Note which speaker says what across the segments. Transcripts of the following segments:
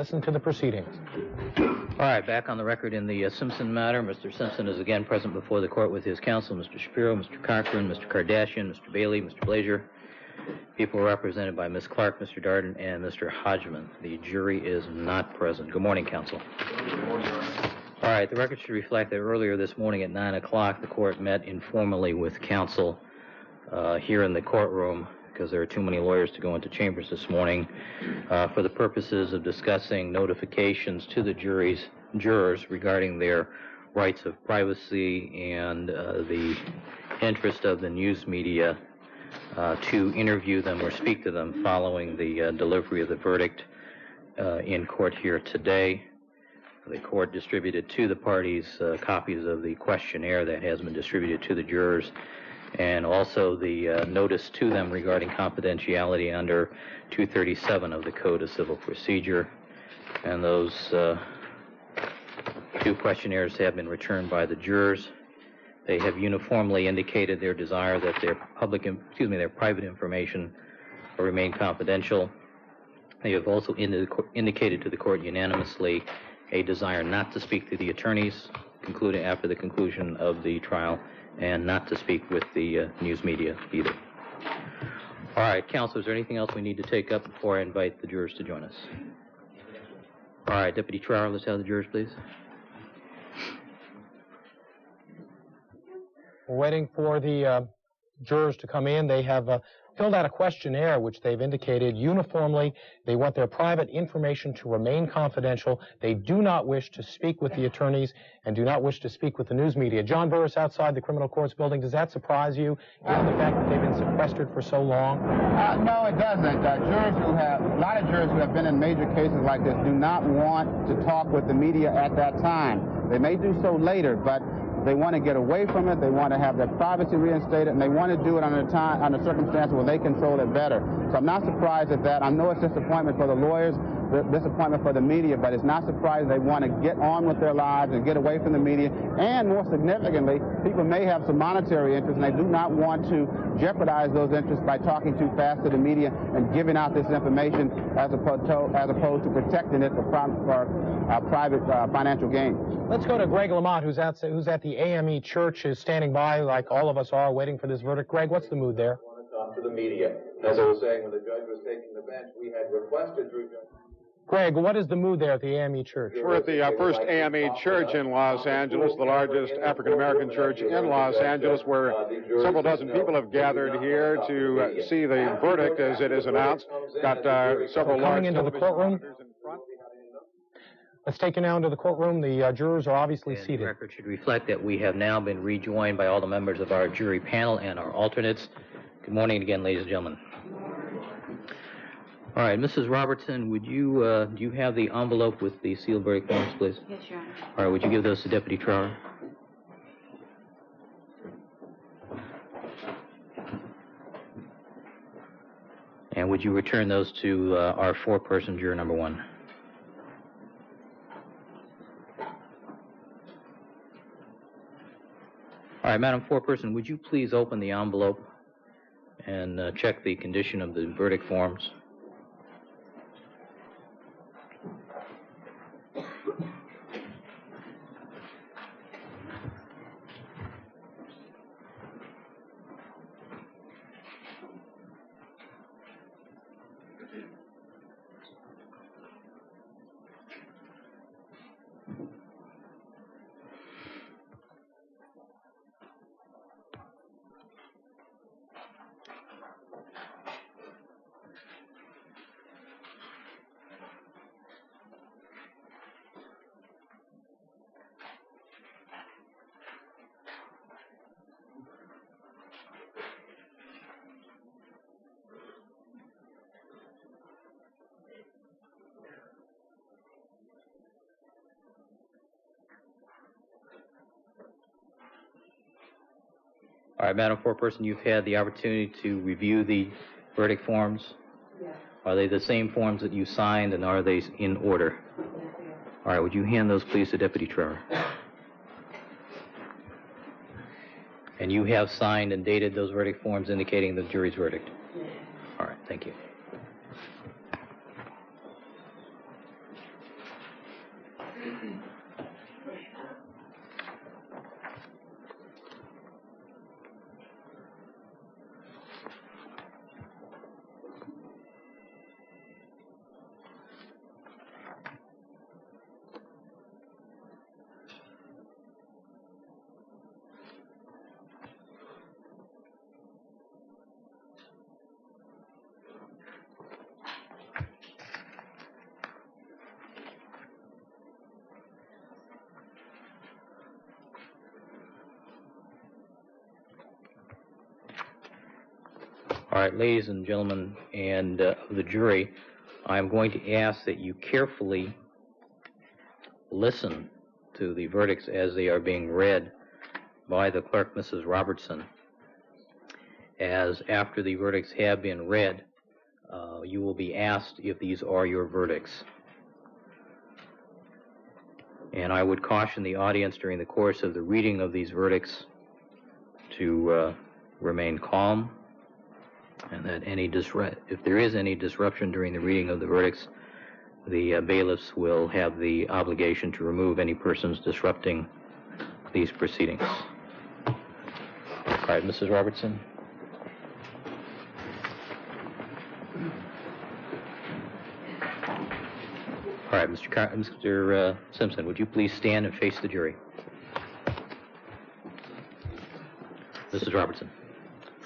Speaker 1: Listen to the proceedings.
Speaker 2: All right, back on the record in the Simpson matter. Mr. Simpson is again present before the court with his counsel, Mr. Shapiro, Mr. Cochran, Mr. Kardashian, Mr. Bailey, Mr. Blazier. People represented by Ms. Clark, Mr. Darden, and Mr. Hodgman. The jury is not present. Good morning, counsel.
Speaker 3: Good morning, Your Honor.
Speaker 2: All right, the record should reflect that earlier this morning at 9 o'clock, the court met informally with counsel here in the courtroom, because there are too many lawyers to go into chambers this morning, for the purposes of discussing notifications to the jurors regarding their rights of privacy and the interest of the news media to interview them or speak to them following the delivery of the verdict in court here today. The court distributed to the parties copies of the questionnaire that has been distributed to the jurors, and also the notice to them regarding confidentiality under 237 of the Code of Civil Procedure. And those two questionnaires have been returned by the jurors. They have uniformly indicated their desire that their private information remain confidential. They have also indicated to the court unanimously a desire not to speak to the attorneys after the conclusion of the trial, and not to speak with the news media either. All right, counsel, is there anything else we need to take up before I invite the jurors to join us? All right, Deputy Trial, let's have the jurors, please.
Speaker 1: We're waiting for the jurors to come in. They have filled out a questionnaire which they've indicated uniformly they want their private information to remain confidential. They do not wish to speak with the attorneys and do not wish to speak with the news media. John Burris, outside the criminal courts building, does that surprise you, given the fact that they've been sequestered for so long?
Speaker 4: No, it doesn't. A lot of jurors who have been in major cases like this do not want to talk with the media at that time. They may do so later, but they want to get away from it. They want to have their privacy reinstated, and they want to do it under circumstances where they control it better. So I'm not surprised at that. I know it's disappointment for the lawyers, disappointment for the media, but it's not surprising they want to get on with their lives and get away from the media. And more significantly, people may have some monetary interests, and they do not want to jeopardize those interests by talking too fast to the media and giving out this information as opposed to protecting it for private financial gain.
Speaker 1: Let's go to Greg Lamont, who's at the AME Church, is standing by like all of us are, waiting for this verdict. Greg, what's the mood there?
Speaker 3: I want to talk to the media. As I was saying, when the judge was taking the bench, we had requested through Judge.
Speaker 1: Greg, what is the mood there at the AME Church?
Speaker 5: We're at the first AME Church in Los Angeles, the largest African-American church in Los Angeles, where several dozen people have gathered here to see the verdict as it is announced. Got several large
Speaker 1: into the courtroom.
Speaker 5: In front.
Speaker 1: Let's take you now into the courtroom. The jurors are obviously seated.
Speaker 2: The record should reflect that we have now been rejoined by all the members of our jury panel and our alternates. Good morning again, ladies and gentlemen. All right, Mrs. Robertson, would you, do you have the envelope with the sealed verdict forms, please?
Speaker 6: Yes, Your Honor.
Speaker 2: All right, would you give those to Deputy Trower? And would you return those to our four-person juror number one? All right, Madam Foreperson, would you please open the envelope and check the condition of the verdict forms? All right, Madam Foreperson, you've had the opportunity to review the verdict forms.
Speaker 6: Yes.
Speaker 2: Are they the same forms that you signed, and are they in order?
Speaker 6: Yes, they are.
Speaker 2: All right, would you hand those, please, to Deputy Trower? And you have signed and dated those verdict forms indicating the jury's verdict?
Speaker 6: Yes.
Speaker 2: All right, thank you. All right, ladies and gentlemen and the jury, I'm going to ask that you carefully listen to the verdicts as they are being read by the clerk, Mrs. Robertson. As after the verdicts have been read, you will be asked if these are your verdicts. And I would caution the audience during the course of the reading of these verdicts to remain calm, and that if there is any disruption during the reading of the verdicts, the bailiffs will have the obligation to remove any persons disrupting these proceedings. All right, Mrs. Robertson. All right, Mr. Simpson, would you please stand and face the jury? Mrs. Robertson.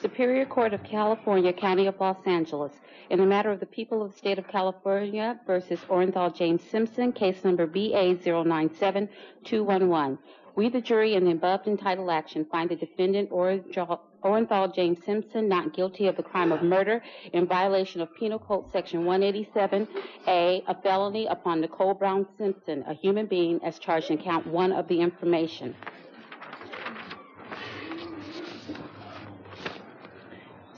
Speaker 6: Superior Court of California, County of Los Angeles, in the matter of the people of the state of California versus Orenthal James Simpson, case number BA097211. We, the jury, in the above entitled action, find the defendant Orenthal James Simpson not guilty of the crime of murder in violation of Penal Code Section 187A, a felony upon Nicole Brown Simpson, a human being, as charged in count 1 of the information.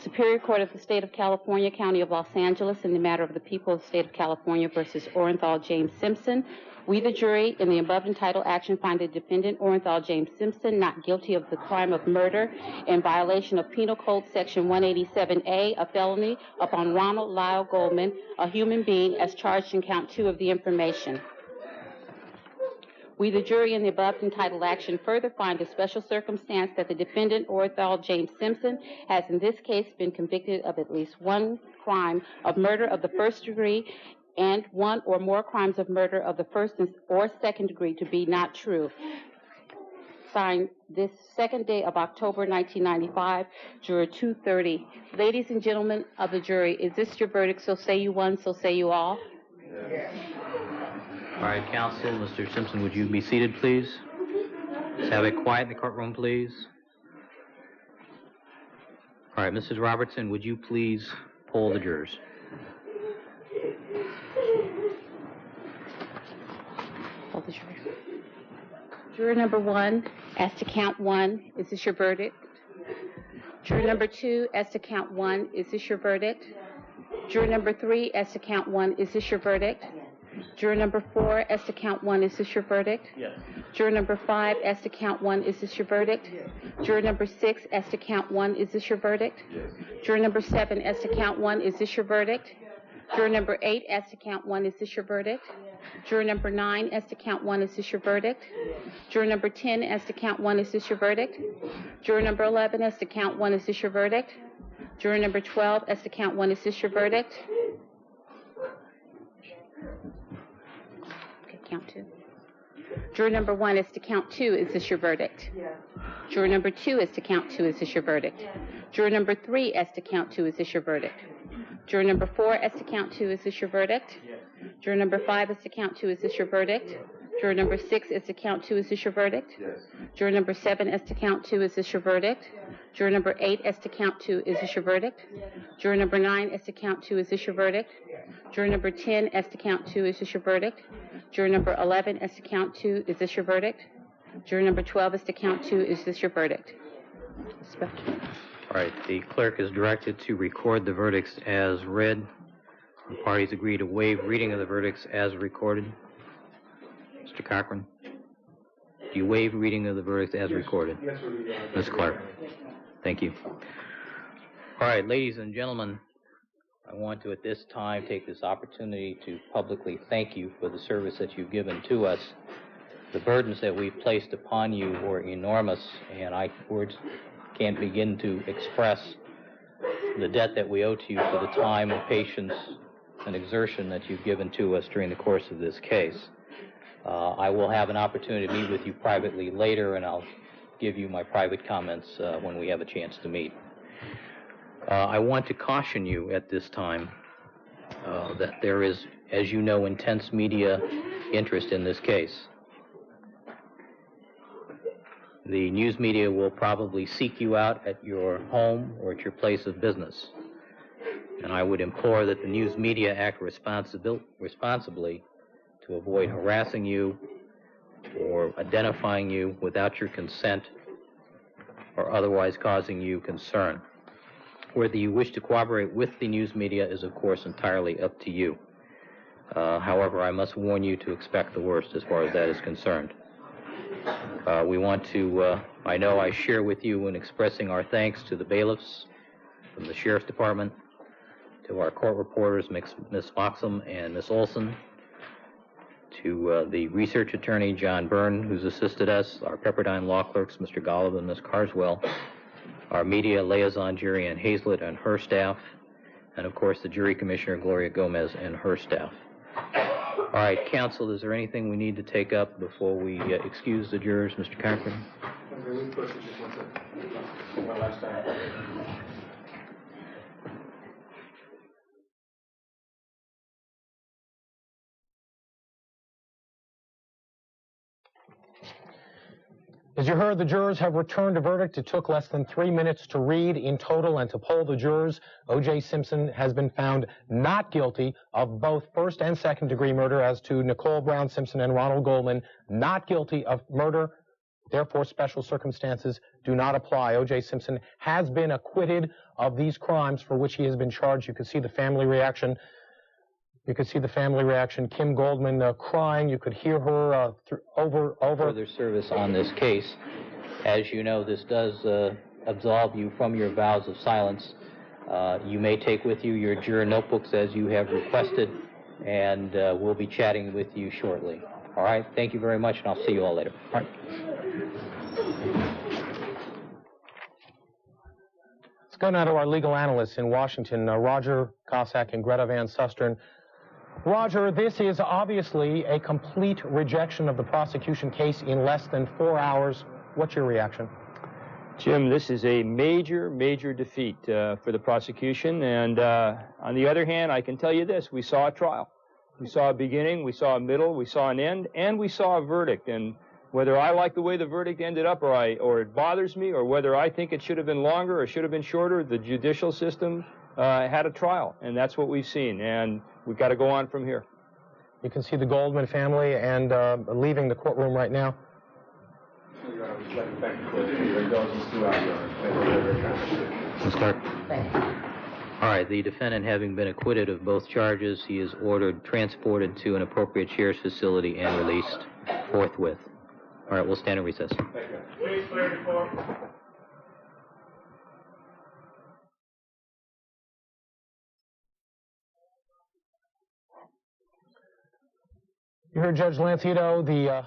Speaker 6: Superior Court of the State of California, County of Los Angeles, in the matter of the people of the State of California versus Orenthal James Simpson. We, the jury, in the above entitled action, find the defendant Orenthal James Simpson not guilty of the crime of murder in violation of Penal Code Section 187A, a felony upon Ronald Lyle Goldman, a human being, as charged in count 2 of the information. We, the jury, in the above entitled action, further find a special circumstance that the defendant, Orenthal James Simpson, has in this case been convicted of at least one crime of murder of the first degree and one or more crimes of murder of the first or second degree to be not true. Signed this second day of October 1995, Juror 230. Ladies and gentlemen of the jury, is this your verdict? So say you one, so say you all.
Speaker 3: Yes.
Speaker 2: All right, counsel, Mr. Simpson, would you be seated, please? Let's have it quiet in the courtroom, please. All right, Mrs. Robertson, would you please poll the jurors?
Speaker 6: Poll the jury. Juror number 1, as to count 1, is this your verdict? Juror number 2, as to count 1, is this your verdict? Juror number 3, as to count 1, is this your verdict? Juror number 4, as to count 1, is this your verdict?
Speaker 7: Yes.
Speaker 6: Juror number 5, as to count 1, is this your verdict?
Speaker 7: Yes.
Speaker 6: Juror number 6, as to count 1, is this your verdict?
Speaker 3: Yes.
Speaker 6: Juror number 7, as to count 1, is this your verdict? Juror number 8, as to count 1, is this your verdict? Juror number 9, as to count 1, is this your verdict? Juror number 10, as to count 1, is this your verdict? Juror number 11, as to count 1, is this your verdict? Juror number 12, as to count 1, is this your verdict? Okay, count 2. Juror number 1, as to count 2, is this your verdict?
Speaker 7: Yes.
Speaker 6: Juror number 2, as to count 2, is this your verdict? Juror number 3, as to count 2, is this your verdict? Juror number 4, as to count 2, is this your verdict?
Speaker 7: Yes.
Speaker 6: Juror number 5, as to count 2, is this your verdict? Juror number 6, as to count 2, is this your verdict?
Speaker 3: Yes.
Speaker 6: Juror number 7, as to count 2, is this your verdict? Juror number 8, as to count 2, is this your verdict? Juror number 9, as to count 2, is this your verdict? Juror number 10, as to count 2, is this your verdict? Juror number 11, as to count 2, is this your verdict? Juror number 12, as to count 2, is this your verdict?
Speaker 2: All right, the clerk is directed to record the verdicts as read. The parties agree to waive reading of the verdicts as recorded. Mr. Cochran, do you waive reading of the verdicts as recorded?
Speaker 3: Yes, sir.
Speaker 2: Ms. Clark, thank you. All right, ladies and gentlemen I want to, at this time, take this opportunity to publicly thank you for the service that you've given to us. The burdens that we've placed upon you were enormous, and words can't begin to express the debt that we owe to you for the time and patience and exertion that you've given to us during the course of this case. I will have an opportunity to meet with you privately later, and I'll give you my private comments when we have a chance to meet. I want to caution you at this time that there is, as you know, intense media interest in this case. The news media will probably seek you out at your home or at your place of business. And I would implore that the news media act responsibly to avoid harassing you or identifying you without your consent or otherwise causing you concern. Whether you wish to cooperate with the news media is, of course, entirely up to you. However, I must warn you to expect the worst as far as that is concerned. We want to, I know I share with you in expressing our thanks to the bailiffs from the Sheriff's Department, to our court reporters, Ms. Foxham and Ms. Olson, to the research attorney, John Byrne, who's assisted us, our Pepperdine law clerks, Mr. Golub and Ms. Carswell, our media liaison, Jerry Ann Hazlett, and her staff, and of course the jury commissioner, Gloria Gomez, and her staff. All right, counsel, is there anything we need to take up before we excuse the jurors? Mr. Cochran?
Speaker 3: One last time.
Speaker 1: As you heard, the jurors have returned a verdict. It took less than 3 minutes to read in total and to poll the jurors. OJ Simpson has been found not guilty of both first and second degree murder. As to Nicole Brown Simpson and Ronald Goldman, not guilty of murder. Therefore, special circumstances do not apply. OJ Simpson has been acquitted of these crimes for which he has been charged. You can see the family reaction. Kim Goldman crying. You could hear her over.
Speaker 2: Further service on this case. As you know, this does absolve you from your vows of silence. You may take with you your juror notebooks as you have requested, and we'll be chatting with you shortly. All right? Thank you very much, and I'll see you all later. All right.
Speaker 1: Let's go now to our legal analysts in Washington, Roger Cossack and Greta Van Susteren. Roger, this is obviously a complete rejection of the prosecution case in less than 4 hours. What's your reaction?
Speaker 7: Jim, this is a major, major defeat for the prosecution. And on the other hand, I can tell you this. We saw a trial. We saw a beginning, we saw a middle, we saw an end, and we saw a verdict. And whether I like the way the verdict ended up or it bothers me, or whether I think it should have been longer or should have been shorter, the judicial system had a trial. And that's what we've seen. And we've got to go on from here.
Speaker 1: You can see the Goldman family and leaving the courtroom right now.
Speaker 2: Let's start. All right, the defendant having been acquitted of both charges, he is ordered transported to an appropriate sheriff's facility and released forthwith. All right, we'll stand in recess.
Speaker 8: Please clear the court.
Speaker 1: You heard Judge Lancito. The